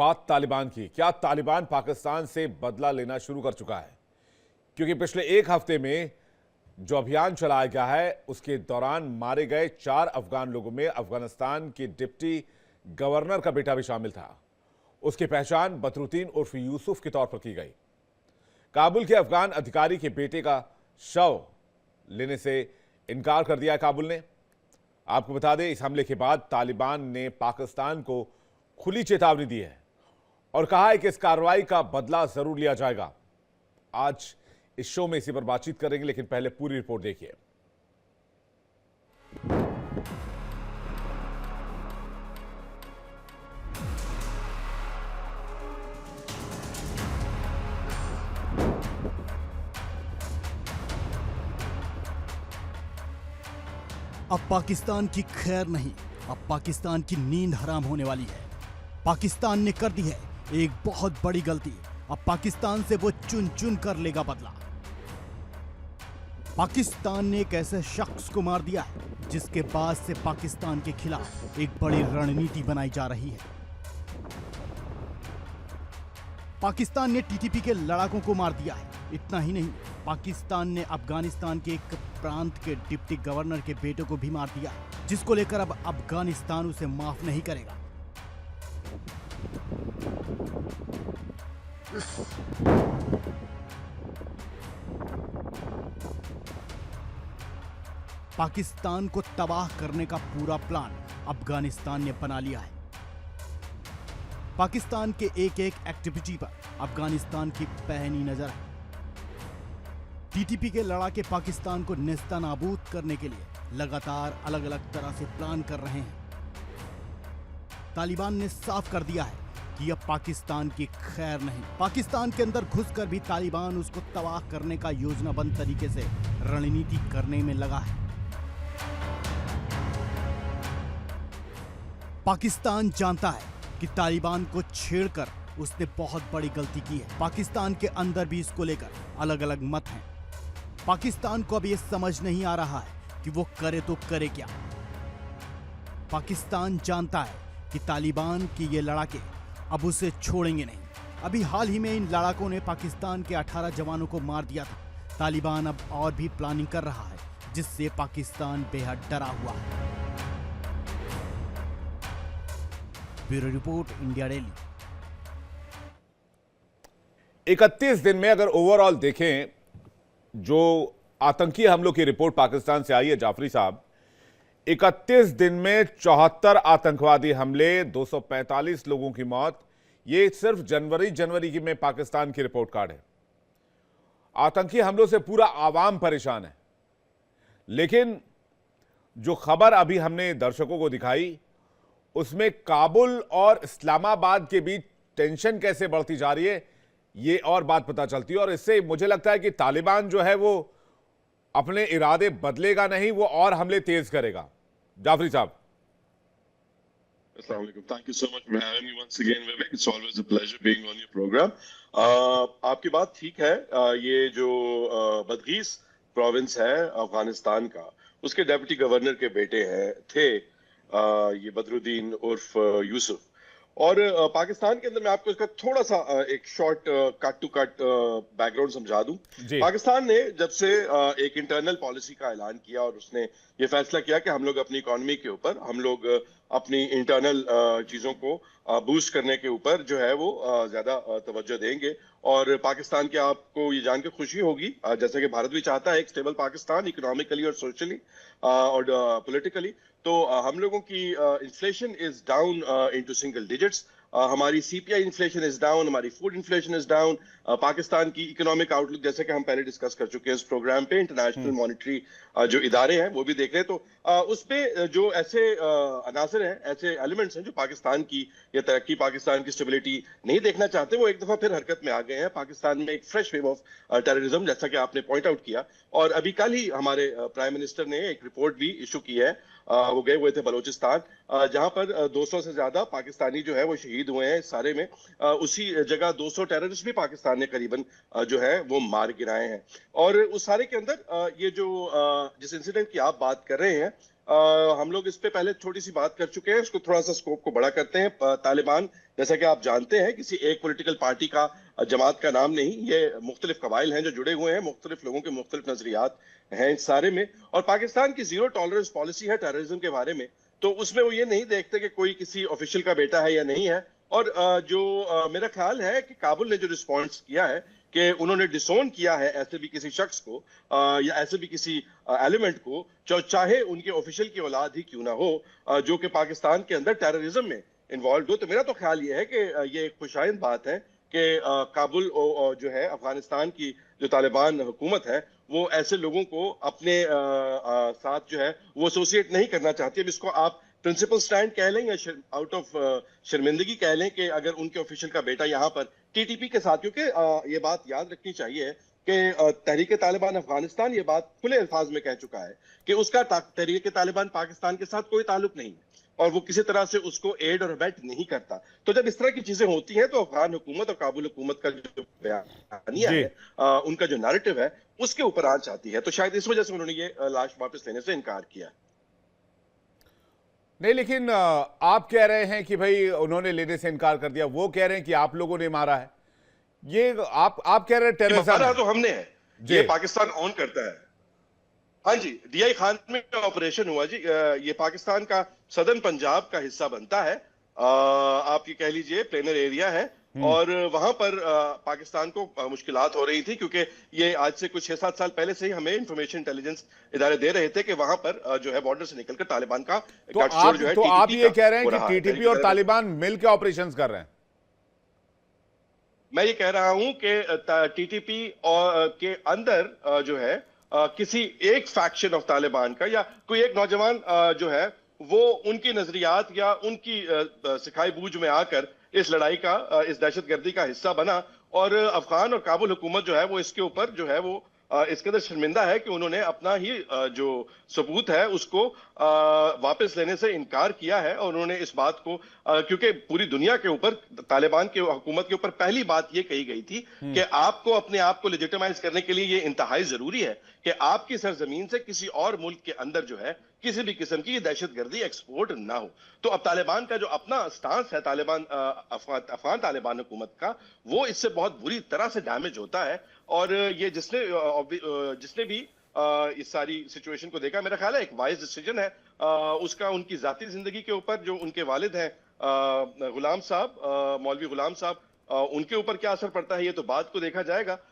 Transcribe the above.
बात तालिबान की। क्या तालिबान पाकिस्तान से बदला लेना शुरू कर चुका है? क्योंकि पिछले एक हफ्ते में जो अभियान चलाया गया है उसके दौरान मारे गए 4 अफगान लोगों में अफगानिस्तान के डिप्टी गवर्नर का बेटा भी शामिल था। उसकी पहचान बदरुद्दीन उर्फ यूसुफ के तौर पर की गई। काबुल के अफगान अधिकारी के बेटे का शव लेने से इनकार कर दिया काबुल ने। आपको बता दें, इस हमले के बाद तालिबान ने पाकिस्तान को खुली चेतावनी दी है और कहा है कि इस कार्रवाई का बदला जरूर लिया जाएगा। आज इस शो में इसी पर बातचीत करेंगे, लेकिन पहले पूरी रिपोर्ट देखिए। अब पाकिस्तान की खैर नहीं, अब पाकिस्तान की नींद हराम होने वाली है। पाकिस्तान ने कर दी है एक बहुत बड़ी गलती। अब पाकिस्तान से वो चुन चुन कर लेगा बदला। पाकिस्तान ने एक ऐसे शख्स को मार दिया है जिसके बाद से पाकिस्तान के खिलाफ एक बड़ी रणनीति बनाई जा रही है। पाकिस्तान ने टीटीपी के लड़ाकों को मार दिया है। इतना ही नहीं, पाकिस्तान ने अफगानिस्तान के एक प्रांत के डिप्टी गवर्नर के बेटे को भी मार दिया, जिसको लेकर अब अफगानिस्तान उसे माफ नहीं करेगा। पाकिस्तान को तबाह करने का पूरा प्लान अफगानिस्तान ने बना लिया है। पाकिस्तान के एक एक एक्टिविटी पर अफगानिस्तान की पैनी नजर है। टीटीपी के लड़ाके पाकिस्तान को नेस्तनाबूद करने के लिए लगातार अलग अलग तरह से प्लान कर रहे हैं। तालिबान ने साफ कर दिया है कि अब पाकिस्तान की खैर नहीं। पाकिस्तान के अंदर घुसकर भी तालिबान उसको तबाह करने का योजनाबद्ध तरीके से रणनीति करने में लगा है। पाकिस्तान जानता है कि तालिबान को छेड़कर उसने बहुत बड़ी गलती की है। पाकिस्तान के अंदर भी इसको लेकर अलग अलग मत हैं। पाकिस्तान को अब यह समझ नहीं आ रहा है कि वो करे तो करे क्या। पाकिस्तान जानता है कि तालिबान के ये लड़ाके अब उसे छोड़ेंगे नहीं। अभी हाल ही में इन लड़ाकों ने पाकिस्तान के 18 जवानों को मार दिया था। तालिबान अब और भी प्लानिंग कर रहा है, जिससे पाकिस्तान बेहद डरा हुआ है। Bureau report, India daily. 31 दिन में अगर ओवरऑल देखें, जो आतंकी हमलों की रिपोर्ट पाकिस्तान से आई है जाफरी साहब, 31 दिन में 74 आतंकवादी हमले, 245 लोगों की मौत। ये सिर्फ जनवरी की में पाकिस्तान की रिपोर्ट कार्ड है। आतंकी हमलों से पूरा आवाम परेशान है। लेकिन जो खबर अभी हमने दर्शकों को दिखाई, उसमें काबुल और इस्लामाबाद के बीच टेंशन कैसे बढ़ती जा रही है, ये और बात पता चलती है। और इससे मुझे लगता है कि तालिबान जो है वो अपने इरादे बदलेगा नहीं, वो और हमले तेज करेगा। जाफरी साहब, Assalamu alaikum. Thank you so much for having me once again, Vivek. It's always a pleasure being on your program. आपकी बात ठीक है। ये जो बदगीस प्रोविंस है अफगानिस्तान का, उसके डेप्यूटी गवर्नर के बेटे थे ये बदरुद्दीन उर्फ यूसुफ। और पाकिस्तान के अंदर मैं आपको इसका थोड़ा सा एक short cut to cut background समझा दूं। पाकिस्तान ने जब से एक इंटरनल पॉलिसी का ऐलान किया और उसने ये फैसला किया कि हम लोग अपनी इकोनॉमी के ऊपर, हम लोग अपनी इंटरनल चीजों को बूस्ट करने के ऊपर जो है वो ज्यादा तवज्जो देंगे। और पाकिस्तान के, आपको ये जान के खुशी होगी, जैसे कि भारत भी चाहता है एक स्टेबल पाकिस्तान, इकोनॉमिकली और सोशली और पॉलिटिकली, तो हम लोगों की inflation is down into single digits. हमारी सीपीआई इन्फ्लेशन इज डाउन, हमारी food inflation is down. Pakistan की इकोनॉमिक आउटलुक, जैसे कि हम पहले डिस्कस कर चुके हैं इस प्रोग्राम पे, इंटरनेशनल मॉनेटरी जो इदारे हैं वो भी देख रहे हैं। तो उस पे जो ऐसे अनासर हैं, ऐसे एलिमेंट्स हैं जो पाकिस्तान की ये तरक्की, पाकिस्तान की स्टेबिलिटी नहीं देखना चाहते, वो एक दफा फिर हरकत में आ गए हैं। पाकिस्तान में एक फ्रेश वेव ऑफ टेररिज्म, जैसा कि आपने पॉइंट आउट किया। और अभी कल ही हमारे प्राइम मिनिस्टर ने एक रिपोर्ट भी इशू की है। वो गए हुए थे बलोचिस्तान, जहां पर 200 से ज्यादा पाकिस्तानी जो है वो शहीद हुए हैं इस सारे में। उसी जगह 200 टेररिस्ट भी पाकिस्तान ने करीबन जो है वो मार गिराए हैं। और उस सारे के अंदर ये जो जिस इंसिडेंट की आप बात कर रहे हैं, हम लोग इस पे पहले छोटी सी बात कर चुके हैं, उसको थोड़ा सा स्कोप को बड़ा करते हैं। तालिबान जैसा कि आप जानते हैं किसी एक पॉलिटिकल पार्टी का, जमात का नाम नहीं, ये मुख्तलिफ कबाइल हैं जो जुड़े हुए हैं, मुख्तलिफ लोगों के मुख्तलिफ नजरियात हैं इस सारे में। और पाकिस्तान की जीरो टॉलरेंस पॉलिसी है टेररिज्म के बारे में, तो उसमें वो ये नहीं देखते कि कोई किसी ऑफिशियल का बेटा है या नहीं है। और मेरा ख्याल है कि काबुल ने जो रिस्पॉन्स किया है कि उन्होंने डिसोन किया है ऐसे भी किसी शख्स को या ऐसे भी किसी एलिमेंट को, चाहे उनके ऑफिशियल की औलाद ही क्यों ना हो, जो कि पाकिस्तान के अंदर टेररिज्म में इन्वॉल्व हो। तो मेरा तो ख्याल ये है कि ये एक खुशाइंद बात है कि काबुल जो है, अफगानिस्तान की जो तालिबान हुकूमत है, वो ऐसे लोगों को अपने साथ जो है वो एसोसिएट नहीं करना चाहती। अब इसको आप प्रिंसिपल स्टैंड कह लें या आउट ऑफ शर्मिंदगी कह लें कि अगर उनके ऑफिशियल का बेटा यहाँ पर टीटीपी के साथ, क्योंकि ये बात याद रखनी चाहिए कि तहरीक तालिबान अफगानिस्तान ये बात खुले अल्फाज में कह चुका है कि उसका तहरीक तालिबान पाकिस्तान के साथ कोई ताल्लुक नहीं है और वो किसी तरह से उसको एड और अबेट नहीं करता। तो जब इस तरह की चीजें होती हैं तो अफगान हुकूमत और काबुल हुकूमत का जो बयानिया जी। है, उनका जो नैरेटिव है, उसके ऊपर आंच आती है। तो शायद इस वजह से उन्होंने ये लाश वापस लेने से इनकार किया। नहीं, लेकिन आप कह रहे हैं कि भाई उन्होंने लेने से इनकार कर दिया, वो कह रहे हैं कि आप लोगों ने मारा है। ये आप कह रहे हैं टेररिज्म मारा है। तो हमने है, जी। ये पाकिस्तान ऑन करता है। हाँ जी, डीआई खान में ऑपरेशन हुआ जी। ये पाकिस्तान का सदर्न पंजाब का हिस्सा बनता है। आप ये कह लीजिए प्लेनर एरिया है और वहां पर पाकिस्तान को मुश्किलात हो रही थी, क्योंकि ये आज से कुछ 6-7 साल पहले से ही हमें इंफॉर्मेशन इंटेलिजेंस इदारे दे रहे थे कि वहां पर जो है बॉर्डर से निकलकर तालिबान का गठजोड़ जो है आप TTP ये का कह रहे हैं हो कि रहा है। टीटीपी और तालिबान मिलकर ऑपरेशंस कर रहे हैं। मैं ये कह रहा हूं कि टीटीपी और के अंदर जो है किसी एक फैक्शन ऑफ तालिबान का या कोई एक नौजवान जो है वो उनकी नजरियात या उनकी सिखाई बूझ में आकर इस लड़ाई का, इस दहशतगर्दी का हिस्सा बना। और अफगान और काबुल हुकूमत जो है वो इसके ऊपर जो है वो इसके अंदर शर्मिंदा है कि उन्होंने अपना ही जो सबूत है उसको वापस लेने से इनकार किया है। और उन्होंने इस बात को, क्योंकि पूरी दुनिया के ऊपर तालिबान की हुकूमत के ऊपर पहली बात ये कही गई थी कि आपको अपने आप को लेजिटिमाइज करने के लिए ये इंतहाई जरूरी है कि आपकी सरजमीन से किसी और मुल्क के अंदर जो है किसी भी किस्म की दहशतगर्दी एक्सपोर्ट ना हो। तो अब तालिबान का जो अपना स्टांस है, तालिबान अफगान तालिबान हुकूमत का, वो इससे बहुत बुरी तरह से डैमेज होता है। और ये जिसने भी इस सारी सिचुएशन को देखा, मेरा ख्याल है एक वाइज डिसीजन है उसका उनकी जाती जिंदगी के ऊपर। जो उनके वालिद हैं गुलाम साहब, मौलवी गुलाम साहब, उनके ऊपर क्या असर पड़ता है ये तो बात को देखा जाएगा।